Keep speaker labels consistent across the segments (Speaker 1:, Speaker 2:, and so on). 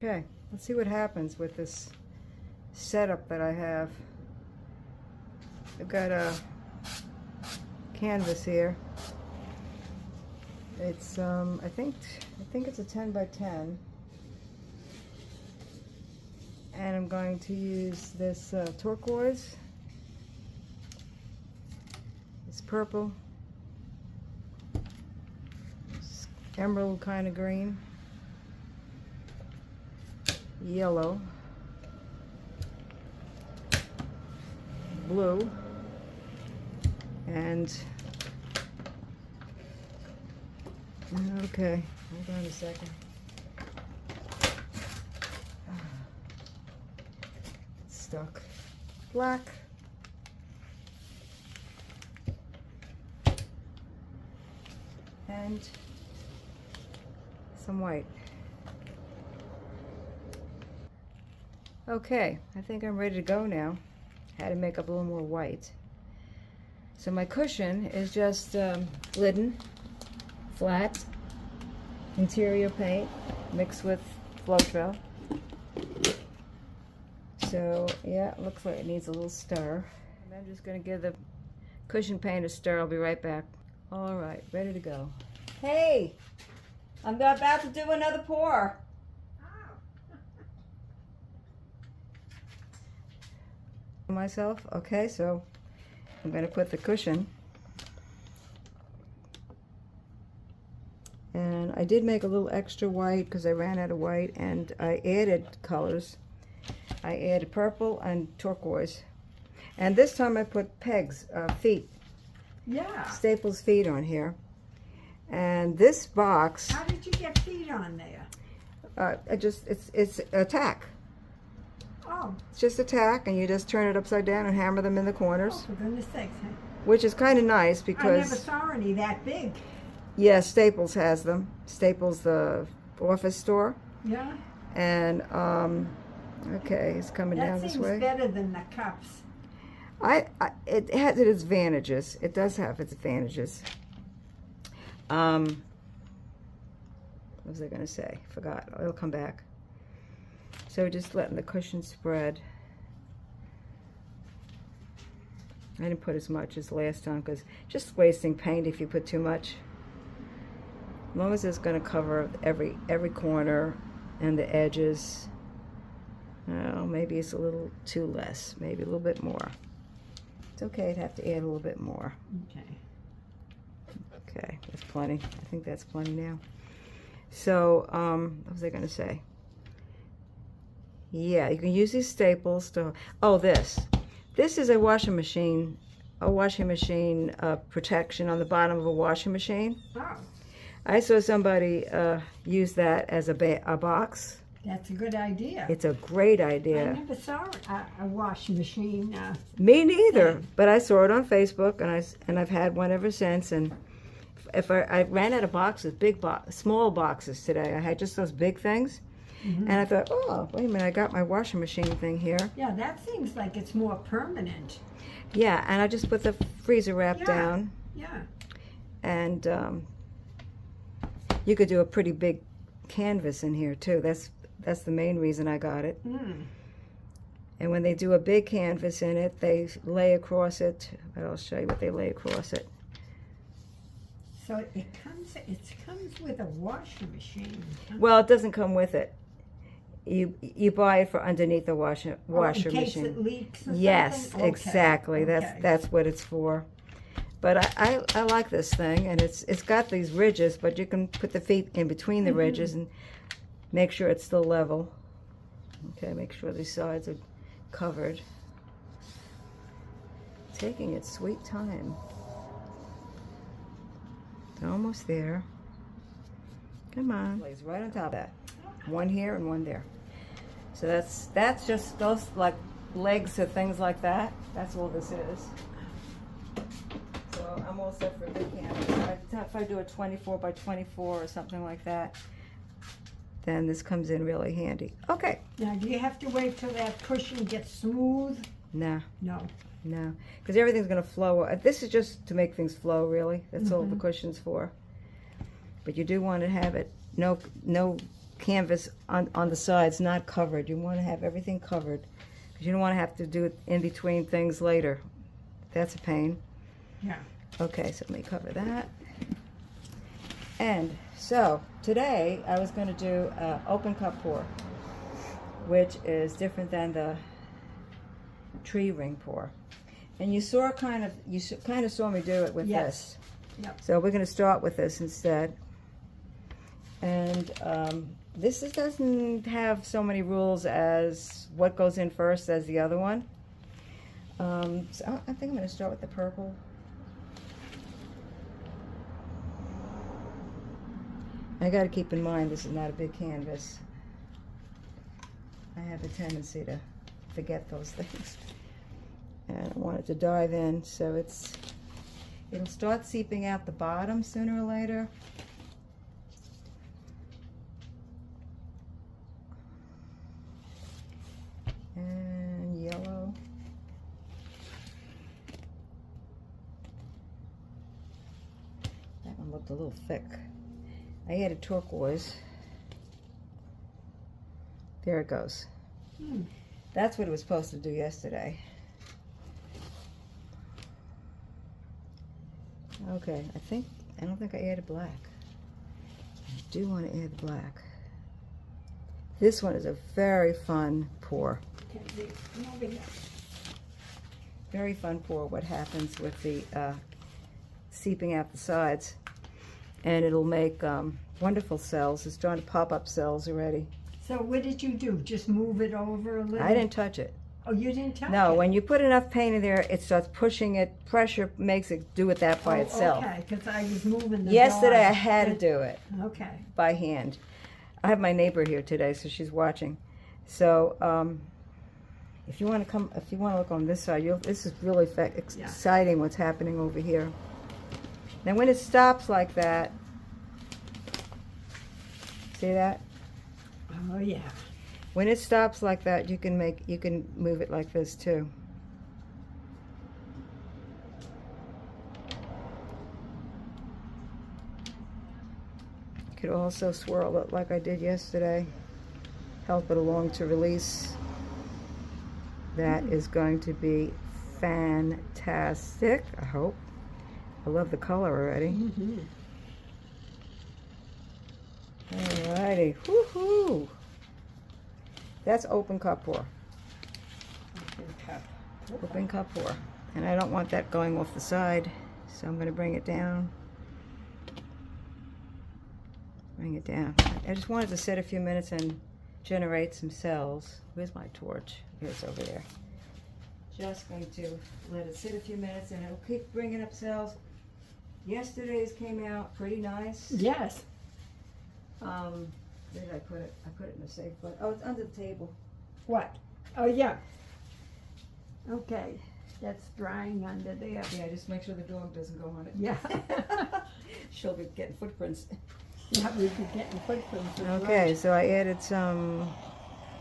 Speaker 1: Okay, let's see what happens with this setup that I have. I've got a canvas here. It's I think it's a 10 by 10, and I'm going to use this turquoise, this purple, this emerald kind of green, yellow, blue, and okay, hold on a second. It's stuck. Black. And some white. Okay, I think I'm ready to go now. Had to make up a little more white. So my cushion is just Glidden flat interior paint mixed with Floetrol. So yeah, it looks like it needs a little stir. And I'm just going to give the cushion paint a stir. I'll be right back. All right, ready to go. Hey, I'm about to do another pour. Myself. Okay, so I'm going to put the cushion, and I did make a little extra white because I ran out of white, and I added colors. I added purple and turquoise, and this time I put pegs, feet, Staples feet on here. And this box,
Speaker 2: how did you get feet on there?
Speaker 1: it's a tack.
Speaker 2: Oh.
Speaker 1: It's just a tack, and you just turn it upside down and hammer them in the corners.
Speaker 2: Oh, for goodness sakes.
Speaker 1: Which is kind of nice because...
Speaker 2: I never saw any that big.
Speaker 1: Yeah, Staples has them. Staples, the office store.
Speaker 2: Yeah.
Speaker 1: And, okay, it's coming down this way.
Speaker 2: That seems better than the cups.
Speaker 1: It has its advantages. It does have its advantages. What was I going to say? Forgot. It'll come back. So just letting the cushion spread. I didn't put as much as last time because just wasting paint if you put too much. As long as it's going to cover every corner and the edges. Oh, maybe it's a little too less. Maybe a little bit more. It's okay to have to add a little bit more.
Speaker 2: Okay.
Speaker 1: Okay, that's plenty. I think that's plenty now. So, what was I going to say? Yeah, you can use these staples to... Oh, this is a washing machine protection on the bottom of a washing machine.
Speaker 2: Oh.
Speaker 1: I saw somebody use that as a box.
Speaker 2: That's a good idea.
Speaker 1: It's a great idea.
Speaker 2: I never saw a washing machine.
Speaker 1: Me neither, but I saw it on Facebook, and I've had one ever since. And if I ran out of boxes, small boxes today. I had just those big things. Mm-hmm. And I thought, oh, wait a minute, I got my washing machine thing here.
Speaker 2: Yeah, that seems like it's more permanent.
Speaker 1: Yeah, and I just put the freezer wrap down.
Speaker 2: Yeah.
Speaker 1: And you could do a pretty big canvas in here, too. That's the main reason I got it.
Speaker 2: Mm.
Speaker 1: And when they do a big canvas in it, they lay across it. I'll show you what they lay across it.
Speaker 2: So it comes with a washing machine. Huh?
Speaker 1: Well, it doesn't come with it. You buy it for underneath the washer
Speaker 2: in case
Speaker 1: machine.
Speaker 2: It leaks or
Speaker 1: yes,
Speaker 2: something? Okay.
Speaker 1: Exactly.
Speaker 2: Okay.
Speaker 1: That's what it's for. But I like this thing, and it's got these ridges, but you can put the feet in between the ridges and make sure it's still level. Okay, make sure these sides are covered. Taking its sweet time. It's almost there. Come on. Lays right on top of that. One here and one there. So that's just those like legs or things like that. That's all this is. So I'm all set for a big canvas. If I do a 24 by 24 or something like that, then this comes in really handy. Okay.
Speaker 2: Now, do you have to wait till that cushion gets smooth?
Speaker 1: Nah.
Speaker 2: No.
Speaker 1: No, because everything's going to flow. This is just to make things flow, really. That's all the cushion's for. But you do want to have it no canvas on the sides not covered. You want to have everything covered because you don't want to have to do it in between things later. That's a pain.
Speaker 2: Yeah.
Speaker 1: Okay, so let me cover that. And so today I was going to do open cup pour, which is different than the tree ring pour. And you kind of saw me do it with
Speaker 2: Yes.
Speaker 1: this.
Speaker 2: Yep.
Speaker 1: So we're going to start with this instead. And doesn't have so many rules as what goes in first as the other one. So I think I'm going to start with the purple. I got to keep in mind this is not a big canvas. I have a tendency to forget those things. And I want it to dive in, so it'll start seeping out the bottom sooner or later. And yellow. That one looked a little thick. I added turquoise. There it goes. That's what it was supposed to do yesterday. Okay, I don't think I added black. I do want to add black. This one is a very fun pour. Very fun pour, what happens with the seeping out the sides. And it'll make wonderful cells. It's starting to pop up cells already.
Speaker 2: So what did you do? Just move it over a little?
Speaker 1: I didn't touch it.
Speaker 2: Oh, you didn't touch it?
Speaker 1: No, when you put enough paint in there, it starts pushing it. Pressure makes it do it that by itself.
Speaker 2: Okay, because I was moving the
Speaker 1: Yesterday I
Speaker 2: dog.
Speaker 1: had to do it
Speaker 2: Okay.
Speaker 1: by hand. I have my neighbor here today, so she's watching. So if you want to look on this side, this is really exciting what's happening over here. Now when it stops like that, see that?
Speaker 2: Oh yeah.
Speaker 1: When it stops like that, you can move it like this too. You could also swirl it like I did yesterday. Help it along to release. That is going to be fantastic, I hope. I love the color already. Alrighty, woohoo! That's open cup pour. Open cup pour. And I don't want that going off the side, so I'm going to bring it down. Bring it down. I just wanted to sit a few minutes and generate some cells. Where's my torch? It's over there. Just going to let it sit a few minutes and it'll keep bringing up cells. Yesterday's came out pretty nice.
Speaker 2: Yes.
Speaker 1: Where did I put it? I put it in a safe place. Oh, it's under the table.
Speaker 2: What? Oh yeah. Okay. That's drying under there.
Speaker 1: Yeah, just make sure the dog doesn't go on it.
Speaker 2: Yeah.
Speaker 1: She'll be getting footprints.
Speaker 2: Yeah, we'd be getting footprints. as
Speaker 1: Okay,
Speaker 2: well.
Speaker 1: so I added some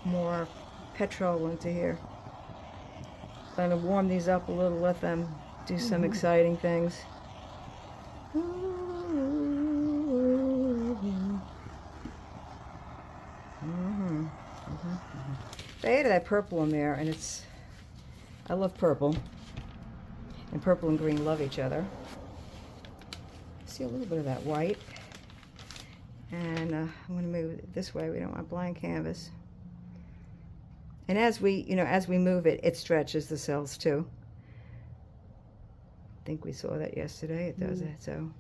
Speaker 1: more petrol into here. Going to warm these up a little, let them do some exciting things. I added that purple in there, and I love purple. And purple and green love each other. See a little bit of that white. And I'm going to move it this way. We don't want blank canvas. And as we move it, it stretches the cells too. I think we saw that yesterday. It does that. So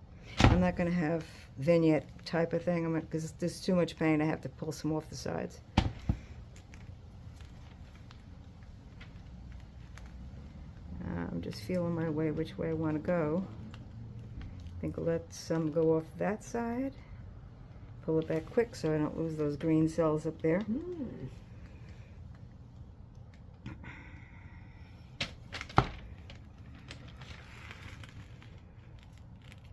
Speaker 1: I'm not going to have vignette type of thing because there's too much paint. I have to pull some off the sides. I'm just feeling my way which way I want to go. I think I'll let some go off that side. Pull it back quick so I don't lose those green cells up there.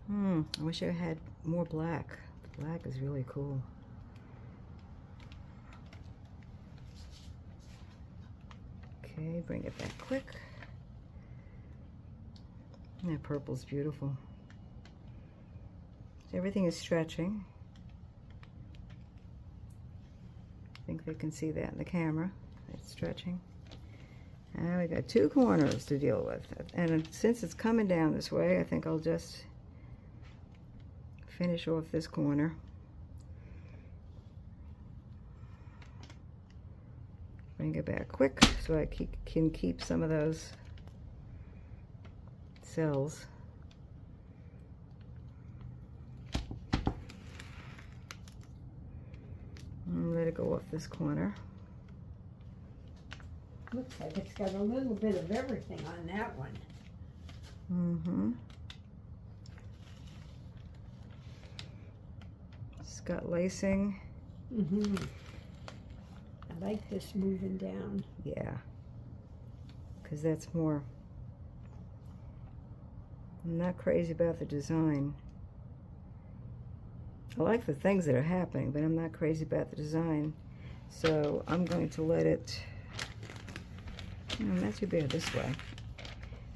Speaker 1: I wish I had more black. The black is really cool. Okay, bring it back quick. And that purple's beautiful. So everything is stretching. If you can see that in the camera. It's stretching. And we got 2 corners to deal with. And since it's coming down this way, I think I'll just finish off this corner. Bring it back quick so I can keep some of those cells. And let it go off this corner.
Speaker 2: Looks like it's got a little bit of everything on that one.
Speaker 1: Mm-hmm. It's got lacing.
Speaker 2: Mm-hmm. I like this moving down.
Speaker 1: Yeah. Because that's more... I'm not crazy about the design. I like the things that are happening, but I'm not crazy about the design. So I'm going to let it... not too bad this way.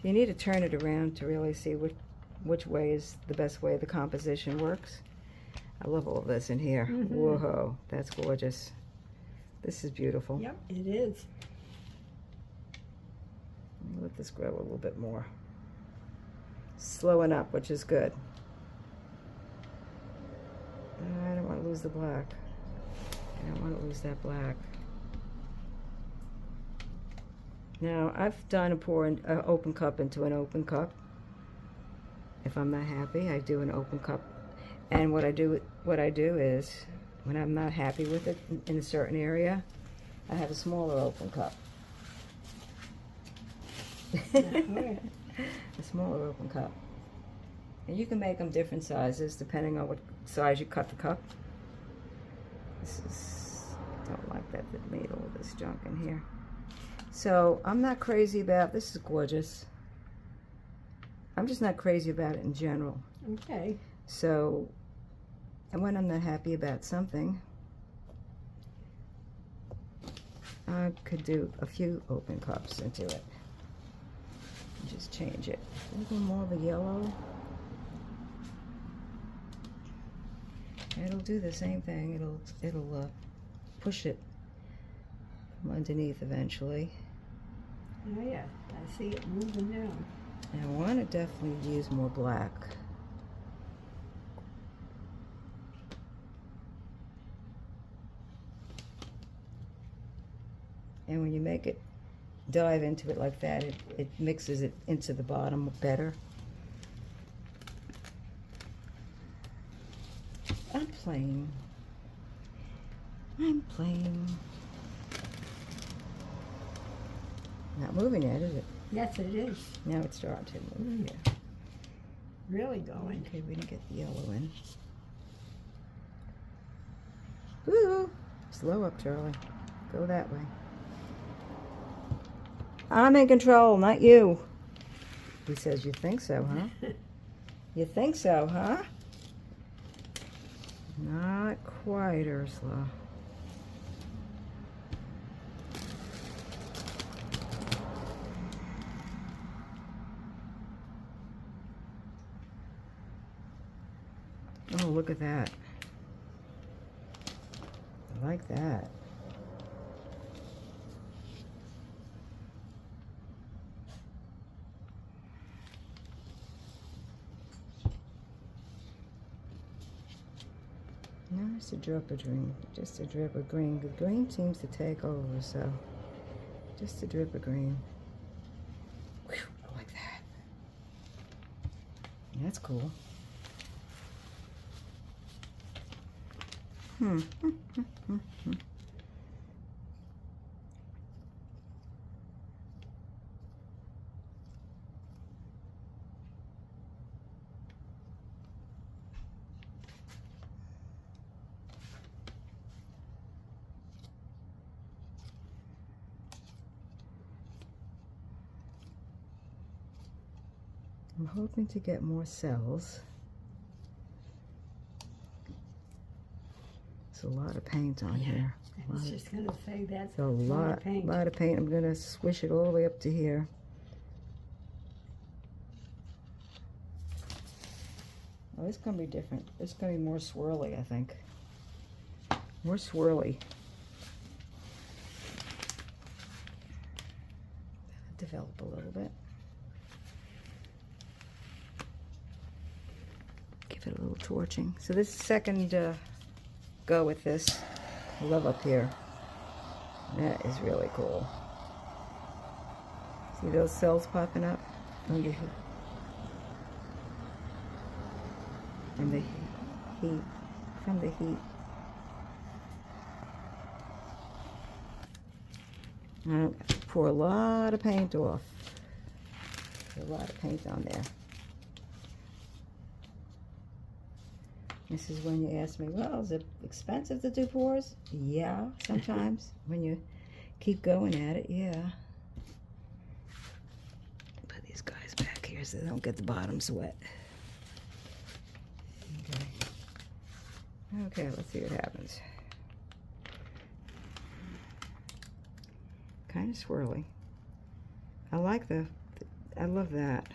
Speaker 1: You need to turn it around to really see which way is the best way the composition works. I love all this in here.
Speaker 2: Mm-hmm.
Speaker 1: Whoa, that's gorgeous. This is beautiful.
Speaker 2: Yep, it is.
Speaker 1: Let this grow a little bit more. Slowing up, which is good. I don't want to lose the black. I don't want to lose that black. Now, I've done a pour an open cup into an open cup. If I'm not happy, I do an open cup. And what I do is, when I'm not happy with it in a certain area, I have a smaller open cup. A smaller open cup. And you can make them different sizes depending on what size you cut the cup. This is, don't like that it made all this junk in here. So I'm not crazy about, this is gorgeous. I'm just not crazy about it in general.
Speaker 2: Okay.
Speaker 1: So, and when I'm not happy about something, I could do a few open cups into it. Just change it. A little more of a yellow. It'll do the same thing. It'll push it from underneath eventually.
Speaker 2: Oh yeah, I see it moving now.
Speaker 1: And I want to definitely use more black. And when you make it dive into it like that, it mixes it into the bottom better. I'm playing. Not moving yet, is it?
Speaker 2: Yes, it is.
Speaker 1: Now it's starting to move. Yeah.
Speaker 2: Really going.
Speaker 1: Okay, we didn't get the yellow in. Woo! Slow up, Charlie. Go that way. I'm in control, not you. He says, you think so, huh? You think so, huh? Not quite, Ursula. Oh, look at that. I like that. Now just a drip of green. Just a drip of green. The green seems to take over, so just a drip of green. Whew, I like that. That's cool. I'm hoping to get more cells. It's a lot of paint on here.
Speaker 2: I was just going to say that's
Speaker 1: It's a lot
Speaker 2: of paint.
Speaker 1: lot of paint. I'm going to swish it all the way up to here. Oh, it's going to be different. It's going to be more swirly, I think. More swirly. develop a little bit. Give it a little torching. So this is second go with this. I love up here. That is really cool. See those cells popping up under here? And the heat, from the heat. I'll pour a lot of paint off. A lot of paint on there. This is when you ask me, well, is it expensive to do pours? Yeah, sometimes. When you keep going at it, yeah. Put these guys back here so they don't get the bottoms wet. Okay. Okay, let's see what happens. Kind of swirly. I like I love that.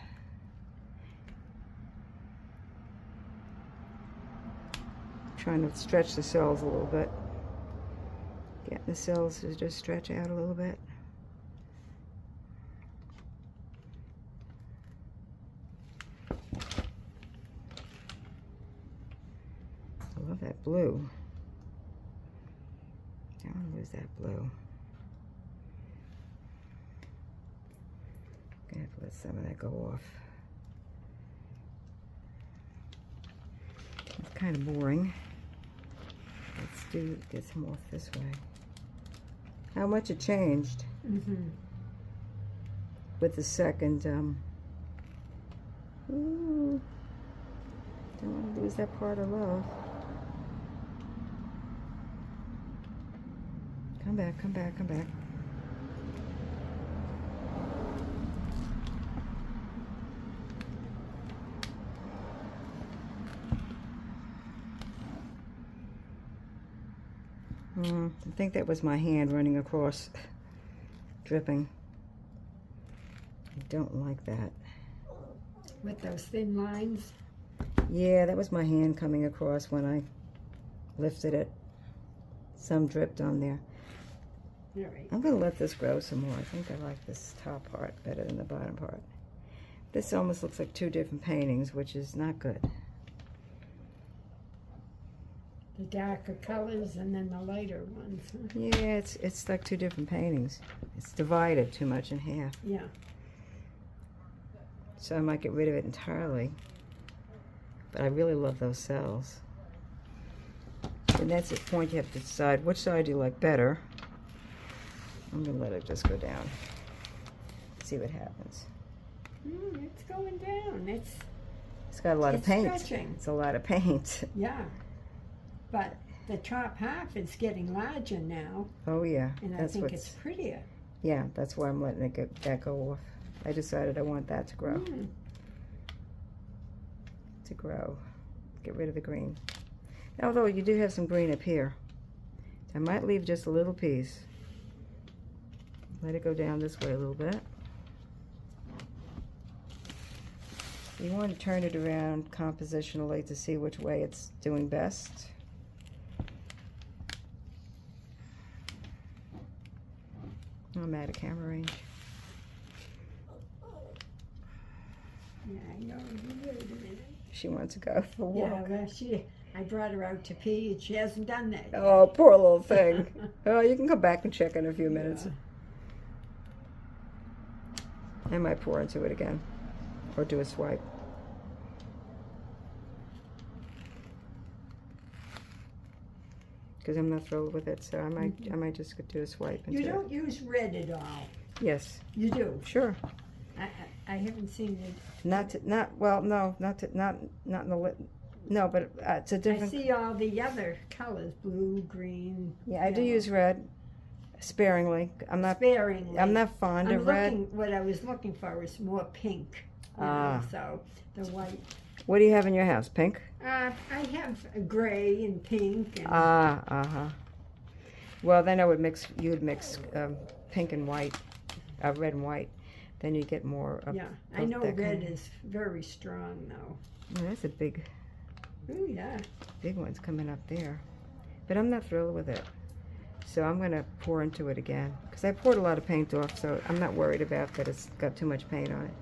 Speaker 1: Trying to stretch the cells a little bit. Getting the cells to just stretch out a little bit. I love that blue. I don't want to lose that blue. Gonna have to let some of that go off. It's kind of boring. Let's get some off this way. How much it changed with the second. Ooh, don't want to lose that part of love. Come back, come back, come back. I think that was my hand running across, dripping. I don't like that.
Speaker 2: With those thin lines?
Speaker 1: Yeah, that was my hand coming across when I lifted it. Some dripped on there.
Speaker 2: All right.
Speaker 1: I'm going to let this grow some more. I think I like this top part better than the bottom part. This almost looks like two different paintings, which is not good.
Speaker 2: The darker colors and then the lighter ones. Huh?
Speaker 1: Yeah, it's like two different paintings. It's divided too much in half.
Speaker 2: Yeah.
Speaker 1: So I might get rid of it entirely. But I really love those cells. And that's the point you have to decide which side you like better. I'm going to let it just go down. See what happens.
Speaker 2: It's going down.
Speaker 1: It's got a lot of paint.
Speaker 2: Stretching.
Speaker 1: It's a lot of paint.
Speaker 2: Yeah. But the top half is getting larger now.
Speaker 1: Oh yeah.
Speaker 2: And I think it's prettier.
Speaker 1: Yeah, that's why I'm letting it that go off. I decided I want that to grow. To grow. Get rid of the green. Although you do have some green up here. I might leave just a little piece. Let it go down this way a little bit. You want to turn it around compositionally to see which way it's doing best. I'm out of camera range.
Speaker 2: Yeah, I know. Wait a minute.
Speaker 1: She wants to go for a walk.
Speaker 2: Yeah, well, I brought her out to pee and she hasn't done that yet.
Speaker 1: Oh, poor little thing. Oh, you can come back and check in a few minutes. I might pour into it again. Or do a swipe. Because I'm not thrilled with it, so I might just do a swipe.
Speaker 2: You don't use red at all.
Speaker 1: Yes.
Speaker 2: You do.
Speaker 1: Sure.
Speaker 2: I haven't seen it.
Speaker 1: Not in the no, but it's a different.
Speaker 2: I see all the other colors, blue, green.
Speaker 1: Yeah, I do use red sparingly. I'm not
Speaker 2: sparingly.
Speaker 1: I'm not fond of red.
Speaker 2: What I was looking for was more pink. So the white.
Speaker 1: What do you have in your house? Pink?
Speaker 2: I have a gray and pink.
Speaker 1: And Well, then you would mix pink and white, red and white. Then you get more.
Speaker 2: Yeah, I know red is very strong though.
Speaker 1: Oh, that's a big.
Speaker 2: Oh yeah.
Speaker 1: Big one's coming up there, but I'm not thrilled with it. So I'm going to pour into it again. Because I poured a lot of paint off, so I'm not worried about that it's got too much paint on it.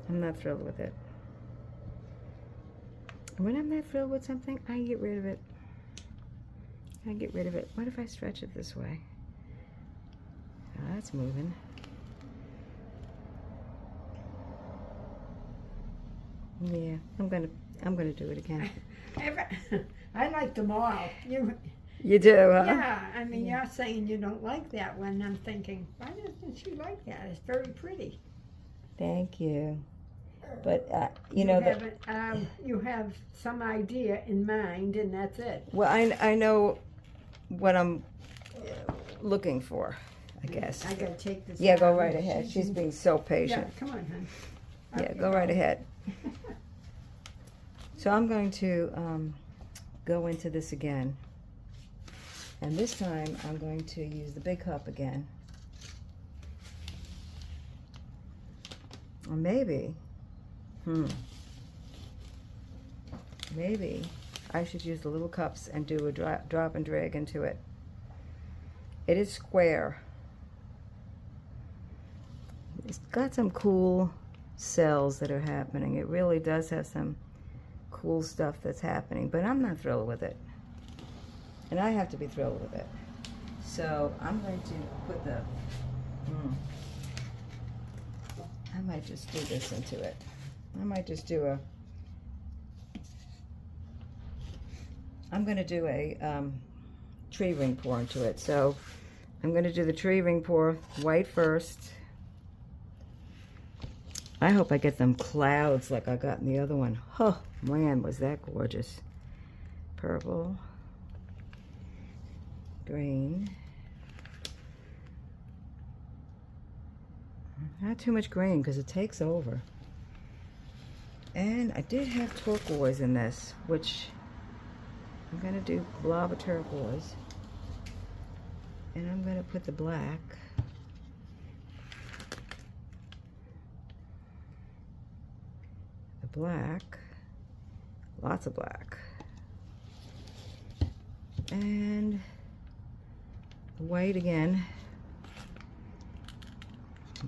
Speaker 1: I'm not thrilled with it. When I'm not thrilled with something, I get rid of it. I get rid of it. What if I stretch it this way? Oh, that's moving. Yeah, I'm gonna do it again.
Speaker 2: I like them all.
Speaker 1: You do, huh?
Speaker 2: Yeah, I mean, you're saying you don't like that one. I'm thinking, why doesn't she like that? It's very pretty.
Speaker 1: Thank you. But you know that
Speaker 2: you have some idea in mind, and that's it.
Speaker 1: well, I know what I'm looking for, I guess.
Speaker 2: I gotta take this.
Speaker 1: Yeah, go
Speaker 2: out.
Speaker 1: right ahead. She's being so
Speaker 2: Yeah,
Speaker 1: patient.
Speaker 2: come on, hon.
Speaker 1: Yeah, go right ahead. So I'm going to go into this again. And this time I'm going to use the big cup again. Or maybe, maybe I should use the little cups and do a drop and drag into it. It is square. It's got some cool cells that are happening. It really does have some cool stuff that's happening, but I'm not thrilled with it. And I have to be thrilled with it. So I'm going to put the, I might just do this into it. I might just do a, I'm going to do a tree ring pour into it. So I'm going to do the tree ring pour white first. I hope I get them clouds like I got in the other one. Oh, man, was that gorgeous. Purple. Green. Not too much green because it takes over. And I did have turquoise in this, which I'm going to do blob of turquoise. And I'm going to put the black. The black. Lots of black. And white again.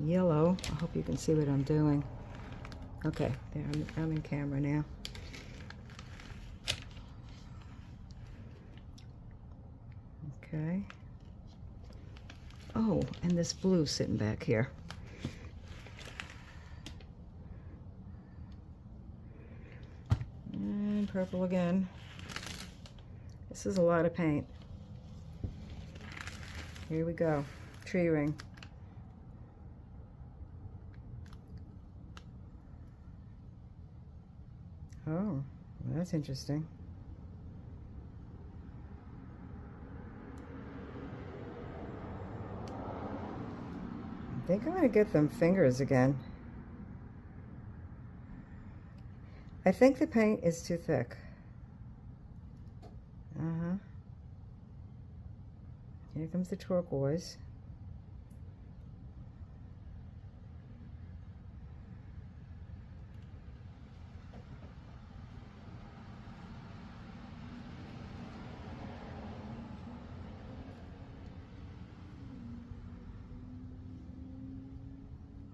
Speaker 1: Yellow. I hope you can see what I'm doing. Okay, there, I'm in camera now. Okay. Oh, and this blue sitting back here. And purple again. This is a lot of paint. Here we go. Tree ring. Oh, well, that's interesting. I think I'm going to get them fingers again. I think the paint is too thick. Here comes the turquoise.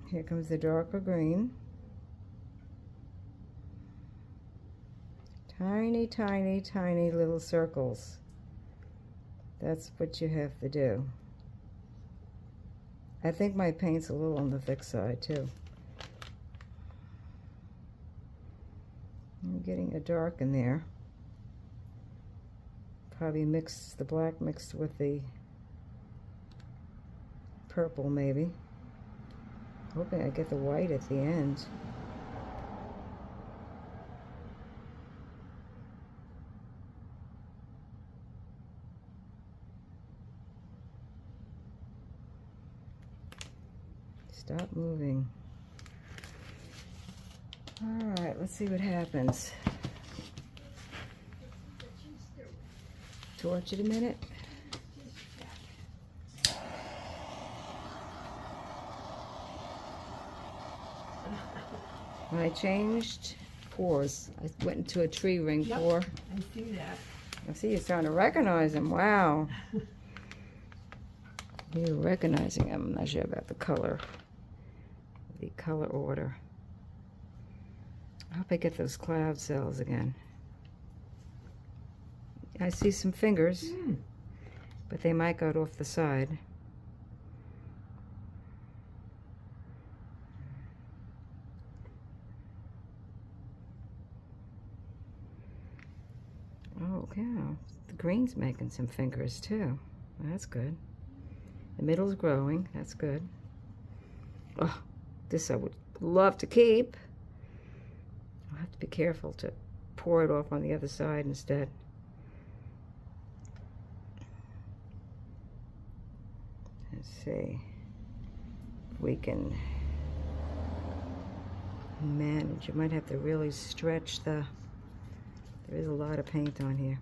Speaker 1: Here comes the darker green. Tiny, tiny, tiny little circles. That's what you have to do. I think my paint's a little on the thick side too. I'm getting a dark in there. Probably mixed, the black mixed with the purple maybe. Hoping I get the white at the end. Stop moving. All right, let's see what happens. Torch it a minute. When I changed pours, I went into a tree ring pour.
Speaker 2: I see that.
Speaker 1: I see you're starting to recognize them. Wow. You recognizing them. I'm not sure about the color order. I hope I get those cloud cells again. I see some fingers, but they might go off the side. Oh, yeah. The green's making some fingers too. That's good. The middle's growing. That's good. Oh, this I would love to keep. I'll have to be careful to pour it off on the other side instead. Let's see if we can manage. You might have to really stretch the... There is a lot of paint on here.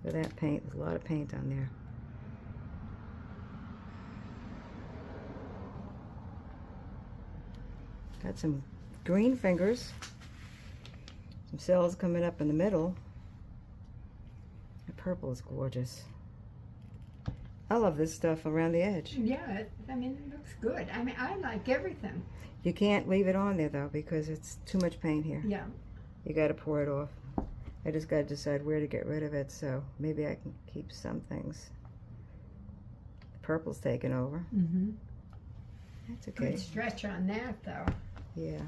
Speaker 1: For that paint, there's a lot of paint on there. Got some green fingers. Some cells coming up in the middle. The purple is gorgeous. I love this stuff around the edge.
Speaker 2: Yeah, I mean, it looks good. I mean, I like everything.
Speaker 1: You can't leave it on there though because it's too much paint here.
Speaker 2: Yeah.
Speaker 1: You got to pour it off. I just got to decide where to get rid of it, so maybe I can keep some things. The purple's taken over.
Speaker 2: Mm-hmm.
Speaker 1: That's okay.
Speaker 2: Good stretch on that, though.
Speaker 1: Yeah.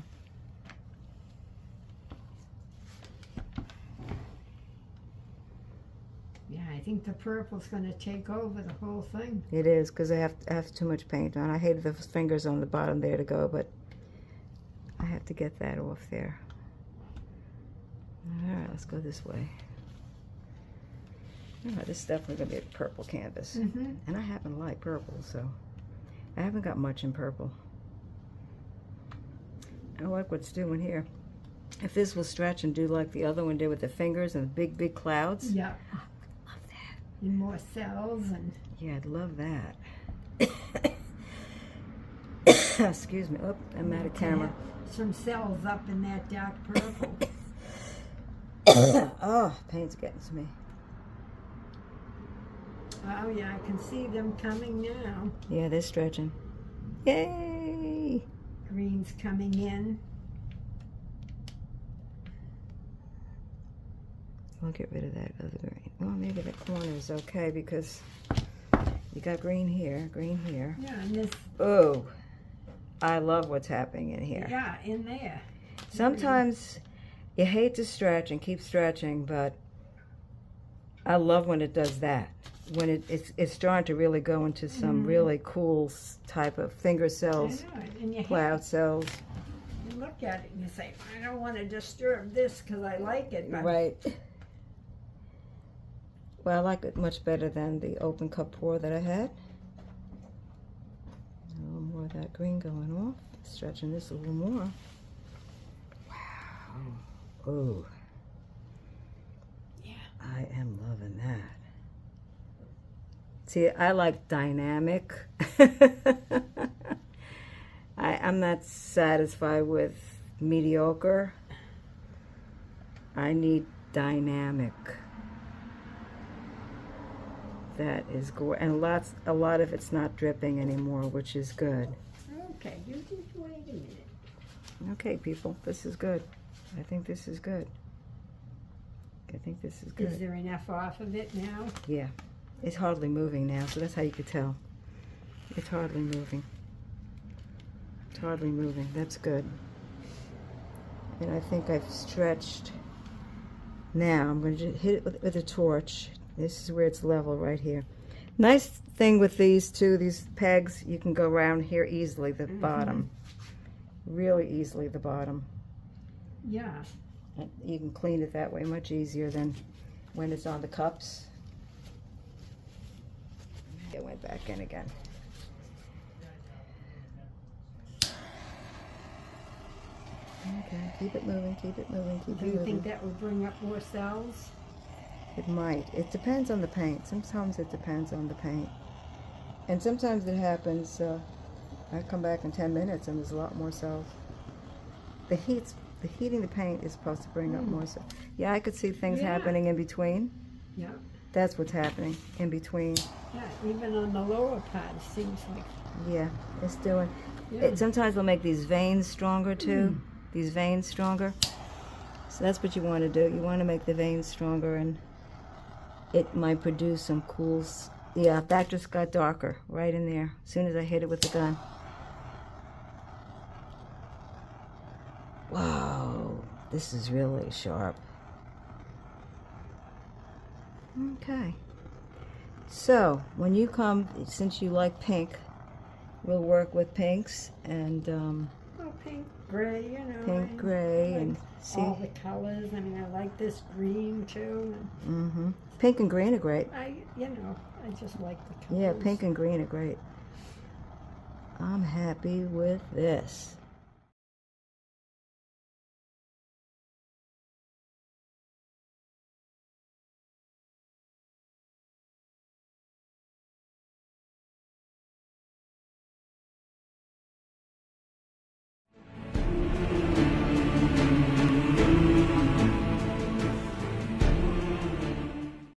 Speaker 2: Yeah, I think the purple's going to take over the whole thing.
Speaker 1: It is, because I have too much paint on. I hated the fingers on the bottom there to go, but I have to get that off there. All right, let's go this way. Oh, this is definitely going to be a purple canvas.
Speaker 2: Mm-hmm.
Speaker 1: And I happen to like purple, so I haven't got much in purple. I like what's doing here. If this will stretch and do like the other one did with the fingers and the big, big clouds.
Speaker 2: Yeah.
Speaker 1: Love that.
Speaker 2: And more cells and...
Speaker 1: Yeah, I'd love that. Excuse me. Oh, I'm out of camera.
Speaker 2: Some cells up in that dark purple.
Speaker 1: Oh, pain's getting to me.
Speaker 2: Oh, yeah, I can see them coming now.
Speaker 1: Yeah, they're stretching. Yay!
Speaker 2: Green's coming in.
Speaker 1: We'll get rid of that other green. Well, maybe the corner is okay because you got green here, green here.
Speaker 2: Yeah, and this...
Speaker 1: Oh, I love what's happening in here.
Speaker 2: Yeah, in there.
Speaker 1: Sometimes you hate to stretch and keep stretching, but I love when it does that. When it's starting to really go into some really cool type of finger cells,
Speaker 2: I know it. And you
Speaker 1: cloud cells.
Speaker 2: You look at it and you say, I don't want to disturb this because I like it. But
Speaker 1: Right. Well, I like it much better than the open cup pour that I had. A little more of that green going off. Stretching this a little more. Wow. Oh.
Speaker 2: Yeah.
Speaker 1: I am loving that. See, I like dynamic. I'm not satisfied with mediocre. I need dynamic. That is gorgeous. And a lot of it's not dripping anymore, which is good.
Speaker 2: Okay, you just wait a minute.
Speaker 1: Okay, people, this is good. I think this is good. I think this is good.
Speaker 2: Is there enough off of it now?
Speaker 1: Yeah. It's hardly moving now, so that's how you could tell. It's hardly moving. It's hardly moving. That's good. And I think I've stretched. Now I'm going to hit it with a torch. This is where it's level right here. Nice thing with these pegs, you can go around here easily, the bottom. Really easily, the bottom.
Speaker 2: Yeah.
Speaker 1: And you can clean it that way much easier than when it's on the cups. It went back in again. Okay, keep it moving, keep it moving, keep
Speaker 2: Do
Speaker 1: it
Speaker 2: you
Speaker 1: moving.
Speaker 2: think that will bring up more cells?
Speaker 1: It might. It depends on the paint. Sometimes it depends on the paint. And sometimes it happens, I come back in 10 minutes and there's a lot more cells. The heating the paint is supposed to bring up more cells. Yeah, I could see things
Speaker 2: Yeah.
Speaker 1: happening in between.
Speaker 2: Yeah.
Speaker 1: That's what's happening in between.
Speaker 2: Yeah, even on the lower part, it seems like.
Speaker 1: Yeah, it's doing.
Speaker 2: Yeah.
Speaker 1: Sometimes they'll make these veins stronger too. These veins stronger. So that's what you want to do. You want to make the veins stronger, and it might produce some cool. Yeah, that just got darker right in there. As soon as I hit it with the gun. Wow, this is really sharp. Okay. So when you come, since you like pink, we'll work with pinks and
Speaker 2: Oh, pink, gray, you know.
Speaker 1: pink, gray,
Speaker 2: like
Speaker 1: and see.
Speaker 2: all the colors. I mean, I like this green too. And
Speaker 1: Pink and green are great.
Speaker 2: I just like the colors.
Speaker 1: Yeah, pink and green are great. I'm happy with this.